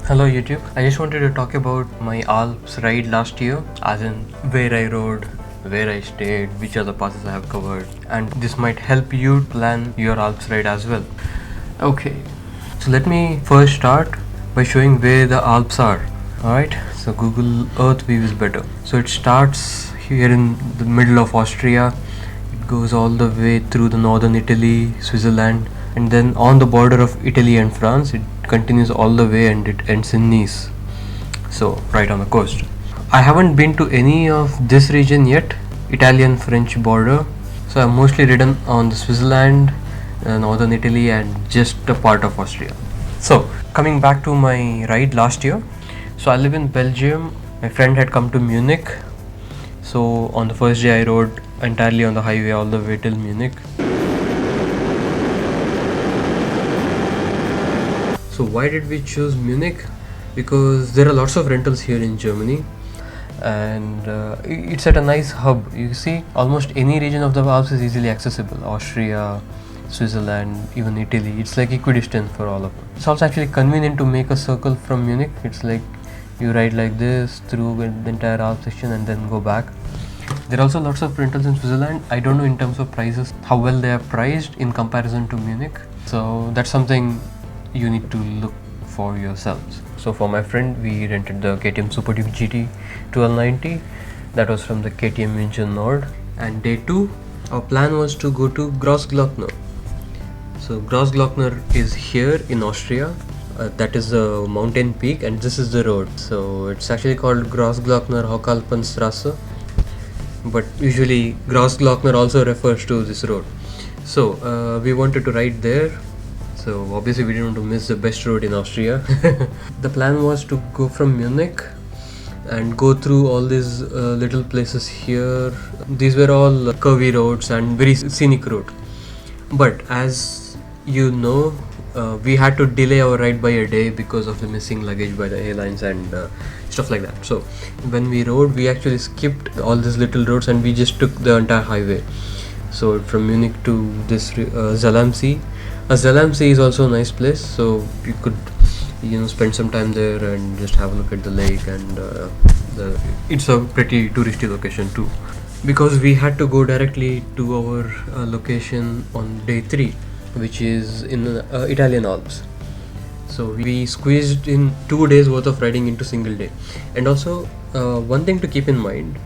Hello YouTube, I just wanted to talk about my Alps ride last year, as in where I rode, where I stayed, which other passes I have covered, and this might help you plan your Alps ride as well. Okay, so let me first start by showing where the Alps are. Alright, so Google Earth view is better. So it starts here in the middle of Austria, it goes all the way through the northern Italy, Switzerland, and then on the border of Italy and France it continues all the way and it ends in Nice, so right on the coast. I haven't been to any of this region yet, Italian-French border, so I've mostly ridden on the Switzerland, northern Italy and just a part of Austria. So coming back to my ride last year, so I live in Belgium, my friend had come to Munich, so on the first day I rode entirely on the highway all the way till Munich. So why did we choose Munich? Because there are lots of rentals here in Germany and it's at a nice hub. You see, almost any region of the Alps is easily accessible. Austria, Switzerland, even Italy. It's like equidistant for all of them. It's also actually convenient to make a circle from Munich. It's like you ride like this through the entire Alps section and then go back. There are also lots of rentals in Switzerland. I don't know in terms of prices how well they are priced in comparison to Munich. So that's something you need to look for yourselves. So for my friend, we rented the KTM Super Duke GT 1290. That was from the KTM MUENCHEN Nord. And day 2, our plan was to go to Grossglockner. So Grossglockner is here in Austria. That is a mountain peak and this is the road. So it's actually called Grossglockner Hochalpenstrasse. But usually Grossglockner also refers to this road. So we wanted to ride there. So obviously we didn't want to miss the best road in Austria. The plan was to go from Munich and go through all these little places here. These were all curvy roads and very scenic road. But as you know, we had to delay our ride by a day because of the missing luggage by the airlines and stuff like that. So when we rode, we actually skipped all these little roads and we just took the entire highway. So from Munich to this ZELL. ZELL is also a nice place, so you could spend some time there and just have a look at the lake, and it's a pretty touristy location too. Because we had to go directly to our location on day 3, which is in Italian Alps. So we squeezed in 2 days worth of riding into single day. And also one thing to keep in mind,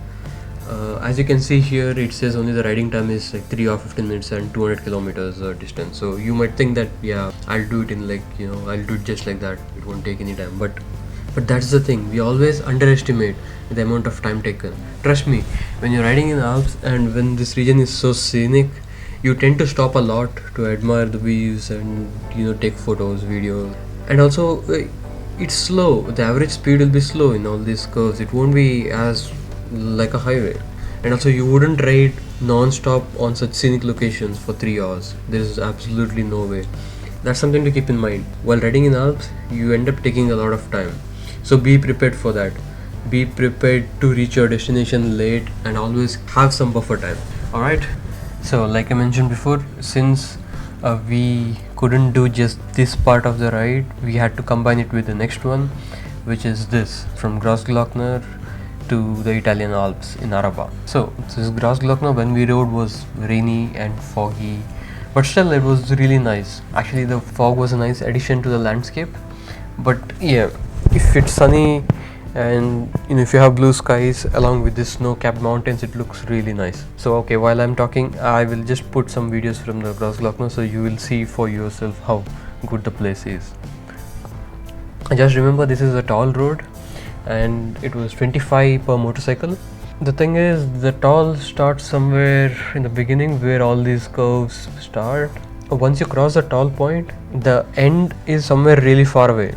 as you can see here, it says only the riding time is like 3 or 15 minutes and 200 kilometers distance. So you might think that, yeah, I'll do it in like, I'll do it just like that. It won't take any time. But that's the thing. We always underestimate the amount of time taken. Trust me, when you're riding in Alps and when this region is so scenic, you tend to stop a lot to admire the views and, take photos, videos. And also, it's slow. The average speed will be slow in all these curves. It won't be as like a highway. And also you wouldn't ride non-stop on such scenic locations for 3 hours. There is absolutely no way. That's something to keep in mind. While riding in Alps, you end up taking a lot of time. So be prepared for that. Be prepared to reach your destination late and always have some buffer time. Alright, so like I mentioned before, since we couldn't do just this part of the ride, we had to combine it with the next one, which is this, from Grossglockner to the Italian Alps in Arabba. So this Grossglockner, when we rode, was rainy and foggy, but still it was really nice. Actually the fog was a nice addition to the landscape. But yeah, if it's sunny and if you have blue skies along with these snow-capped mountains, it looks really nice. So okay, while I'm talking, I will just put some videos from the Grossglockner so you will see for yourself how good the place is. Just remember, this is a toll road and it was 25 per motorcycle. The thing is, the toll starts somewhere in the beginning where all these curves start. Once you cross the toll point, the end is somewhere really far away.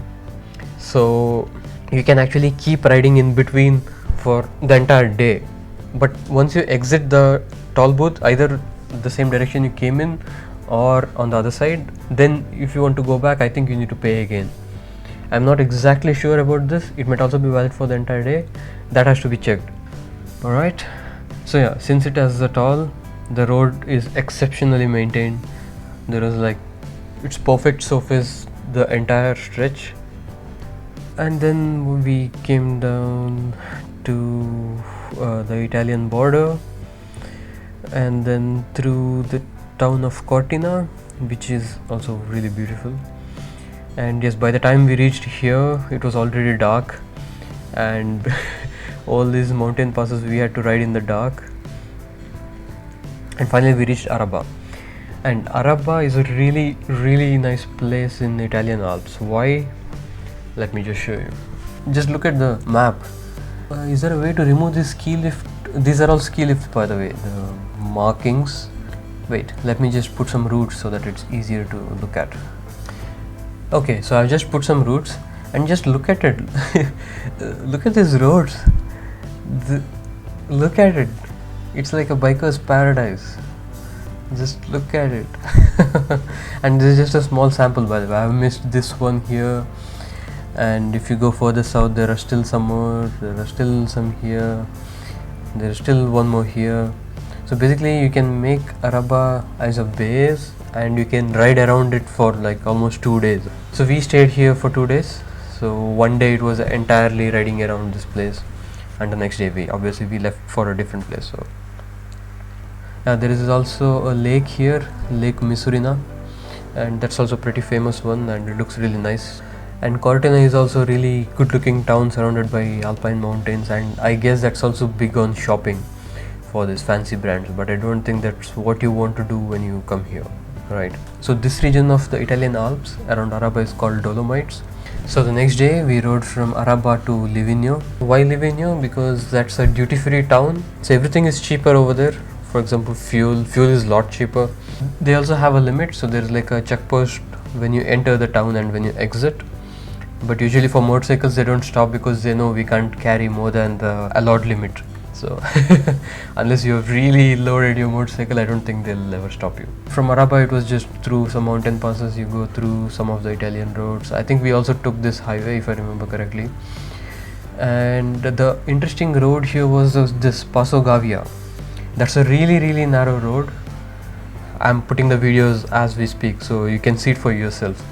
So you can actually keep riding in between for the entire day. But once you exit the toll booth, either the same direction you came in or on the other side, then if you want to go back, I think you need to pay again. I'm not exactly sure about this. It might also be valid for the entire day. That has to be checked. Alright. So yeah, since it has the toll, the road is exceptionally maintained. There was like, it's perfect surface the entire stretch. And then we came down to the Italian border, and then through the town of Cortina, which is also really beautiful. And yes, by the time we reached here, it was already dark, and all these mountain passes we had to ride in the dark. And finally we reached Arabba. And Arabba is a really nice place in Italian Alps. Why? Let me just show you. Just look at the map. Is there a way to remove this ski lift? These are all ski lifts, by the way, the markings. Wait, let me just put some routes so that it's easier to look at. Okay, so I've just put some routes, and just look at it. Look at these roads. Look at it. It's like a biker's paradise. Just look at it. And this is just a small sample, by the way. I've missed this one here. And if you go further south, there are still some more. There are still some here. There is still one more here. So basically you can make Arabba as a base, and you can ride around it for like almost 2 days. So we stayed here for 2 days. So one day it was entirely riding around this place, and the next day we left for a different place. So there is also a lake here, Lake Misurina, and that's also a pretty famous one, and it looks really nice. And Cortina is also a really good looking town surrounded by alpine mountains, and I guess that's also big on shopping for these fancy brands, but I don't think that's what you want to do when you come here, right? So this region of the Italian Alps around Arabba is called Dolomites. So the next day we rode from Arabba to Livigno. Why Livigno? Because that's a duty-free town, so everything is cheaper over there. For example, fuel is a lot cheaper. They also have a limit, so there's like a checkpost when you enter the town and when you exit. But usually for motorcycles they don't stop, because they know we can't carry more than the allowed limit. So unless you have really loaded your motorcycle, I don't think they'll ever stop you. From Arabba it was just through some mountain passes. You go through some of the Italian roads. I think we also took this highway, if I remember correctly. And the interesting road here was this Passo Gavia. That's a really narrow road. I'm putting the videos as we speak, so you can see it for yourself.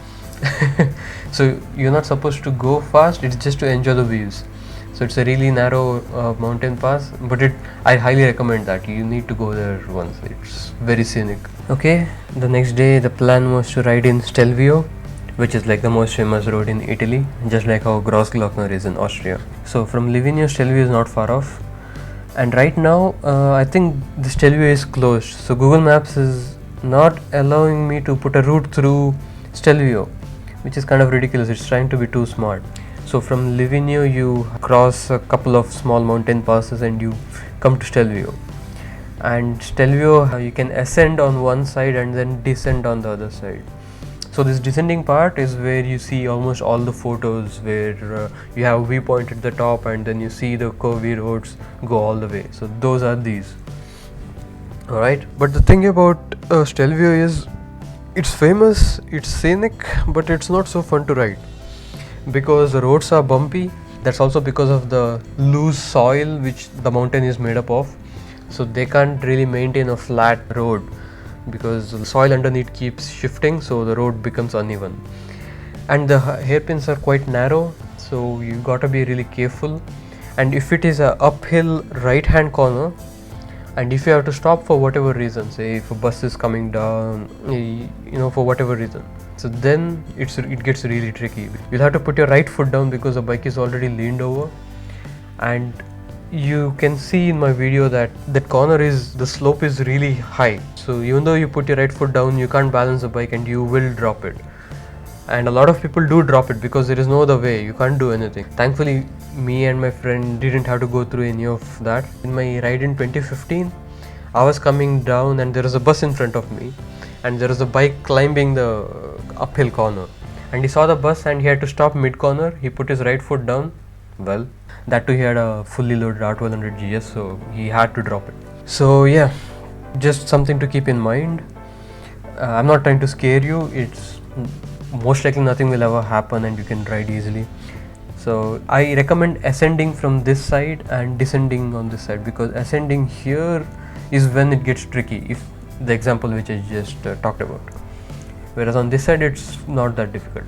So you're not supposed to go fast, it's just to enjoy the views. So it's a really narrow mountain pass, but I highly recommend that. You need to go there once, it's very scenic. Okay, the next day the plan was to ride in Stelvio, which is like the most famous road in Italy, just like how Grossglockner is in Austria. So from Livigno, Stelvio is not far off. And right now I think the Stelvio is closed, so Google Maps is not allowing me to put a route through Stelvio, which is kind of ridiculous. It's trying to be too smart. So from Livigno you cross a couple of small mountain passes and you come to Stelvio. And Stelvio you can ascend on one side and then descend on the other side. So this descending part is where you see almost all the photos, where you have a viewpoint at the top and then you see the curvy roads go all the way. So those are these. Alright, but the thing about Stelvio is it's famous, it's scenic, but it's not so fun to ride because the roads are bumpy. That's also because of the loose soil which the mountain is made up of. So they can't really maintain a flat road because the soil underneath keeps shifting, so the road becomes uneven. And the hairpins are quite narrow, so you gotta be really careful. And if it is a uphill right hand corner, and if you have to stop for whatever reason, say if a bus is coming down, for whatever reason, so then it gets really tricky. You'll have to put your right foot down because the bike is already leaned over. And you can see in my video that the slope is really high. So even though you put your right foot down, you can't balance the bike and you will drop it. And a lot of people do drop it because there is no other way, you can't do anything. Thankfully, me and my friend didn't have to go through any of that. In my ride in 2015, I was coming down and there was a bus in front of me, and there was a bike climbing the uphill corner. And he saw the bus and he had to stop mid-corner. He put his right foot down. Well, that too he had a fully loaded R1200 GS, so he had to drop it. So yeah, just something to keep in mind. I'm not trying to scare you. It's most likely nothing will ever happen and you can ride easily. So I recommend ascending from this side and descending on this side, because ascending here is when it gets tricky, if the example which I just talked about. whereas on this side it's not that difficult.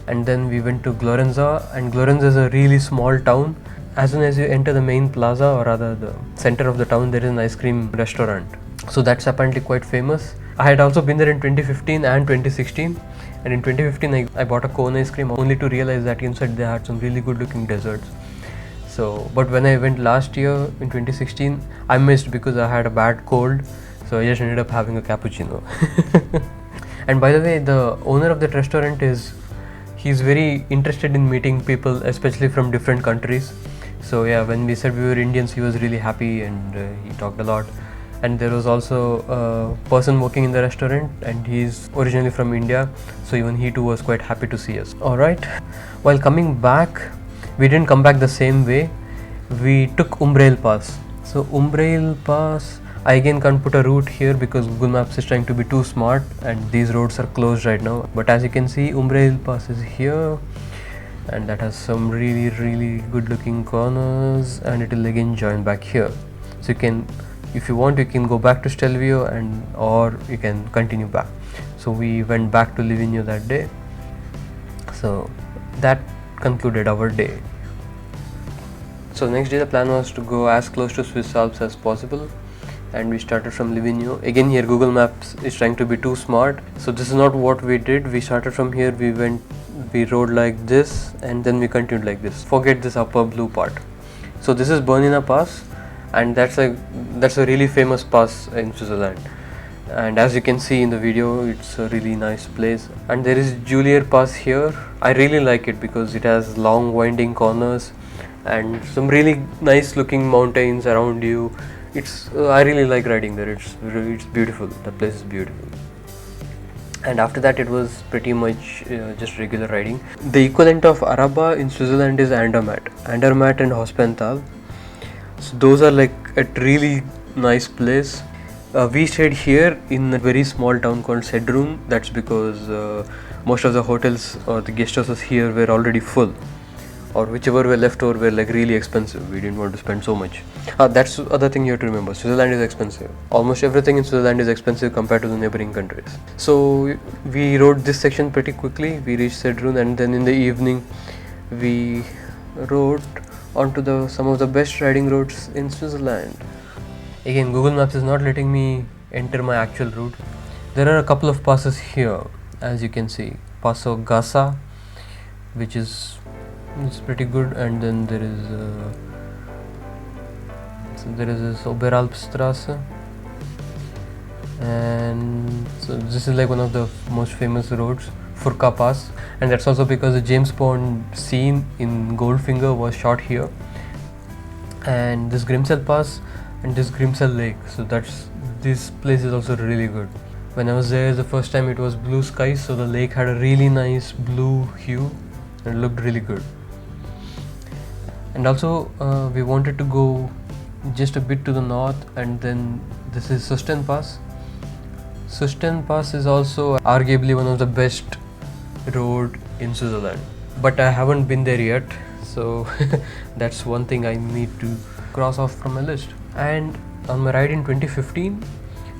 And then we went to Glorenza, and Glorenza is a really small town. As soon as you enter the main plaza, or rather the center of the town, there is an ice cream restaurant. So that's apparently quite famous. I had also been there in 2015 and 2016, and in 2015 I bought a cone ice cream only to realize that inside they had some really good looking desserts. So, but when I went last year in 2016, I missed because I had a bad cold, so I just ended up having a cappuccino. And by the way, the owner of that restaurant he's very interested in meeting people, especially from different countries. So yeah, when we said we were Indians, he was really happy, and he talked a lot. And there was also a person working in the restaurant, and he's originally from India, so even he too was quite happy to see us. Alright, while coming back, we didn't come back the same way. We took Oberalp Pass. So Oberalp Pass, I again can't put a route here because Google Maps is trying to be too smart, and these roads are closed right now. But as you can see, Oberalp Pass is here, and that has some really good looking corners, and it will again join back here. So you can, if you want, you can go back to Stelvio, or you can continue back. So we went back to Livigno that day. So that concluded our day. So next day the plan was to go as close to Swiss Alps as possible, and we started from Livigno. Again, here Google Maps is trying to be too smart, so this is not what we did. We started from here, we rode like this, and then we continued like this. Forget this upper blue part. So this is Bernina Pass, and that's a really famous pass in Switzerland. And as you can see in the video, it's a really nice place. And there is Julier Pass here. I really like it because it has long winding corners and some really nice looking mountains around you. I really like riding there. It's beautiful. The place is beautiful. And after that, it was pretty much just regular riding. The equivalent of Arabba in Switzerland is Andermatt and Hospenthal. So those are like a really nice place. We stayed here in a very small town called Sedrun. That's because most of the hotels or the guest houses here were already full, or whichever were left over were like really expensive. We didn't want to spend so much. That's the other thing you have to remember. Switzerland is expensive. Almost everything in Switzerland is expensive compared to the neighboring countries. So we rode this section pretty quickly. We reached Sedrun, and then in the evening we rode onto some of the best riding routes in Switzerland. Again, Google Maps is not letting me enter my actual route. There are a couple of passes here, as you can see. Passo GASSA, which is pretty good, and then there is this Oberalp Strasse, and so this is like one of the most famous roads, Furka Pass, and that's also because the James Bond scene in Goldfinger was shot here. And this Grimsel Pass and this Grimsel Lake, so this place is also really good. When I was there the first time, it was blue skies, so the lake had a really nice blue hue and it looked really good. And also we wanted to go just a bit to the north, and then this is Susten Pass. Susten Pass is also arguably one of the best road in Switzerland, but I haven't been there yet, so that's one thing I need to cross off from my list. And on my ride in 2015,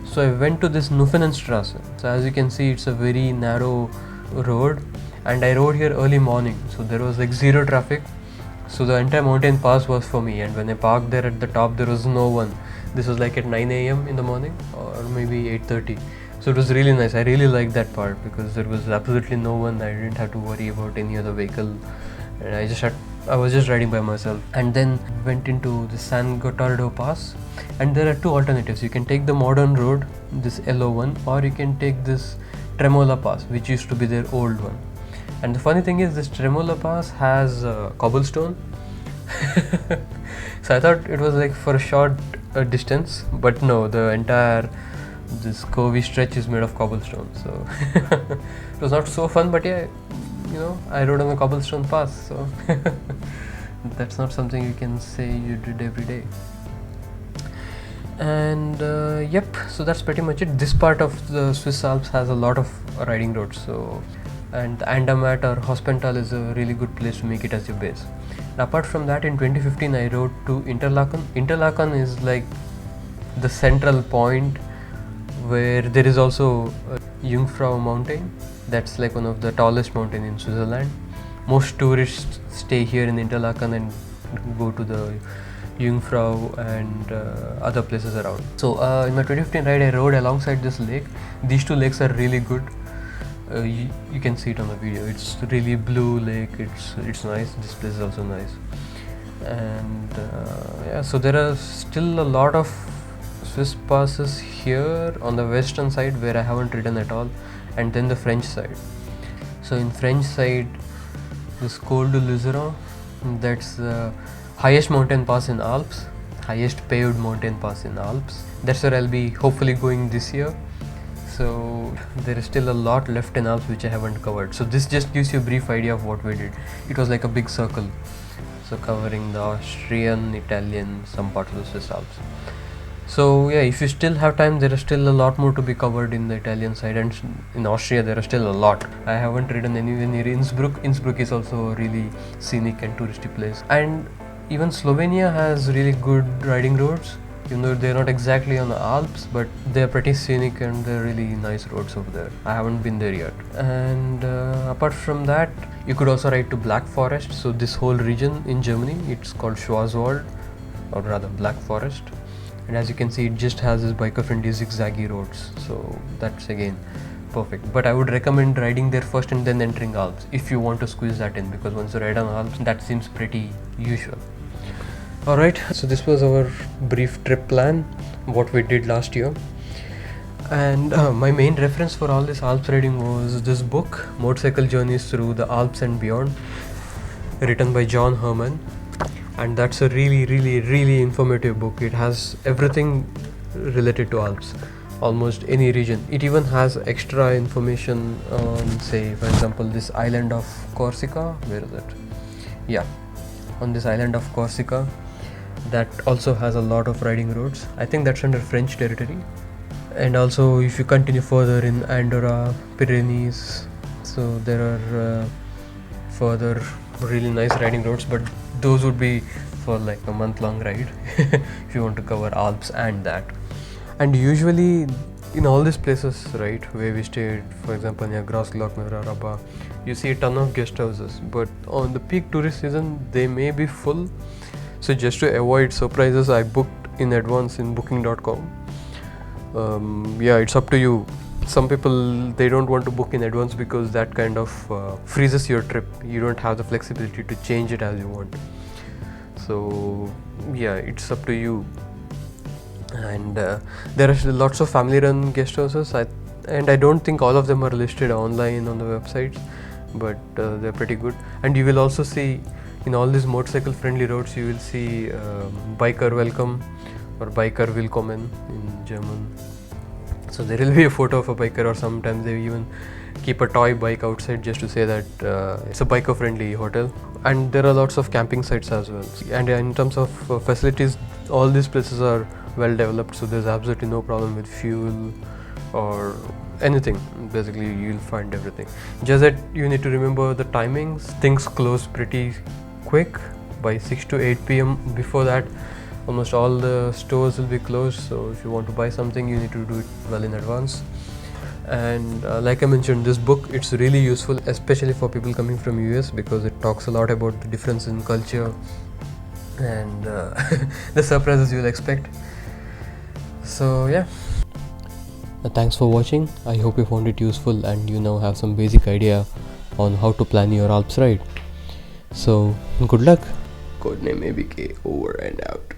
so I went to this Nufenen Strasse. So as you can see, it's a very narrow road, and I rode here early morning, so there was like zero traffic. So the entire mountain pass was for me, and when I parked there at the top, there was no one. This was like at 9 AM in the morning, or maybe 8:30. So it was really nice. I really liked that part because there was absolutely no one. I didn't have to worry about any other vehicle, and I was just riding by myself. And then went into the San Gottardo Pass, and there are two alternatives. You can take the modern road, this yellow one, or you can take this Tremola Pass, which used to be their old one. And the funny thing is, this Tremola Pass has cobblestone. So I thought it was like for a short distance, but no, this curvy stretch is made of cobblestone. So it was not so fun, but yeah, I rode on a cobblestone pass, so that's not something you can say you did every day. And yep, so that's pretty much it. This part of the Swiss Alps has a lot of riding roads, and Andermatt or Hospenthal is a really good place to make it as your base. And apart from that, in 2015 I rode to Interlaken. Interlaken is like the central point where there is also Jungfrau mountain. That's like one of the tallest mountain in Switzerland. Most tourists stay here in Interlaken and go to the Jungfrau and other places around. So in my 2015 ride, I rode alongside this lake. These two lakes are really good. You can see it on the video. It's really blue lake. It's nice. This place is also nice. And yeah, so there are still a lot of Swiss passes here on the western side where I haven't ridden at all, and then the French side. So in French side, this Col de Luzeron, that's the highest mountain pass in Alps, highest paved mountain pass in Alps. That's where I'll be hopefully going this year. So there is still a lot left in Alps which I haven't covered. So this just gives you a brief idea of what we did. It was like a big circle, so covering the Austrian, Italian, some parts of the Swiss Alps. So yeah, if you still have time, there is still a lot more to be covered in the Italian side, and in Austria there are still a lot. I haven't ridden anywhere near Innsbruck. Innsbruck is also a really scenic and touristy place, and even Slovenia has really good riding roads. Even though they're not exactly on the Alps, but they're pretty scenic and they're really nice roads over there. I haven't been there yet. And apart from that, you could also ride to Black Forest. So this whole region in Germany, it's called Schwarzwald, or rather Black Forest. And as you can see, it just has this biker-friendly zigzaggy roads. So that's again perfect. But I would recommend riding there first and then entering Alps if you want to squeeze that in, because once you ride on Alps, that seems pretty usual. Alright, so this was our brief trip plan, what we did last year. And my main reference for all this Alps riding was this book, Motorcycle Journeys Through the Alps and Beyond, written by John Herman. And that's a really informative book. It has everything related to Alps, almost any region. It even has extra information on, say, for example, this island of Corsica. Where is it? Yeah, on this island of Corsica, that also has a lot of riding roads. I think that's under French territory. And also if you continue further in Andorra, Pyrenees, so there are further really nice riding roads, but those would be for like a month-long ride if you want to cover Alps and that. And usually in all these places, right, where we stayed, for example near Grossglockner, Arabba, you see a ton of guest houses, but on the peak tourist season they may be full. So just to avoid surprises, I booked in advance in booking.com. Yeah, it's up to you. Some people, they don't want to book in advance because that kind of freezes your trip. You don't have the flexibility to change it as you want. So yeah, it's up to you. And there are lots of family run guest houses, and I don't think all of them are listed online on the websites, but they're pretty good. And you will also see in all these motorcycle friendly roads, you will see biker welcome or biker willkommen in German. So there will be a photo of a biker, or sometimes they even keep a toy bike outside just to say that it's a biker friendly hotel. And there are lots of camping sites as well. And in terms of facilities, all these places are well developed, so there's absolutely no problem with fuel or anything. Basically you'll find everything. Just that you need to remember the timings. Things close pretty quick by 6 to 8 p.m. Before that, almost all the stores will be closed, so if you want to buy something, you need to do it well in advance. And like I mentioned, this book, it's really useful, especially for people coming from US, because it talks a lot about the difference in culture and the surprises you'll expect. So yeah, thanks for watching. I hope you found it useful and you now have some basic idea on how to plan your Alps ride. So good luck. Codename ABK over and out.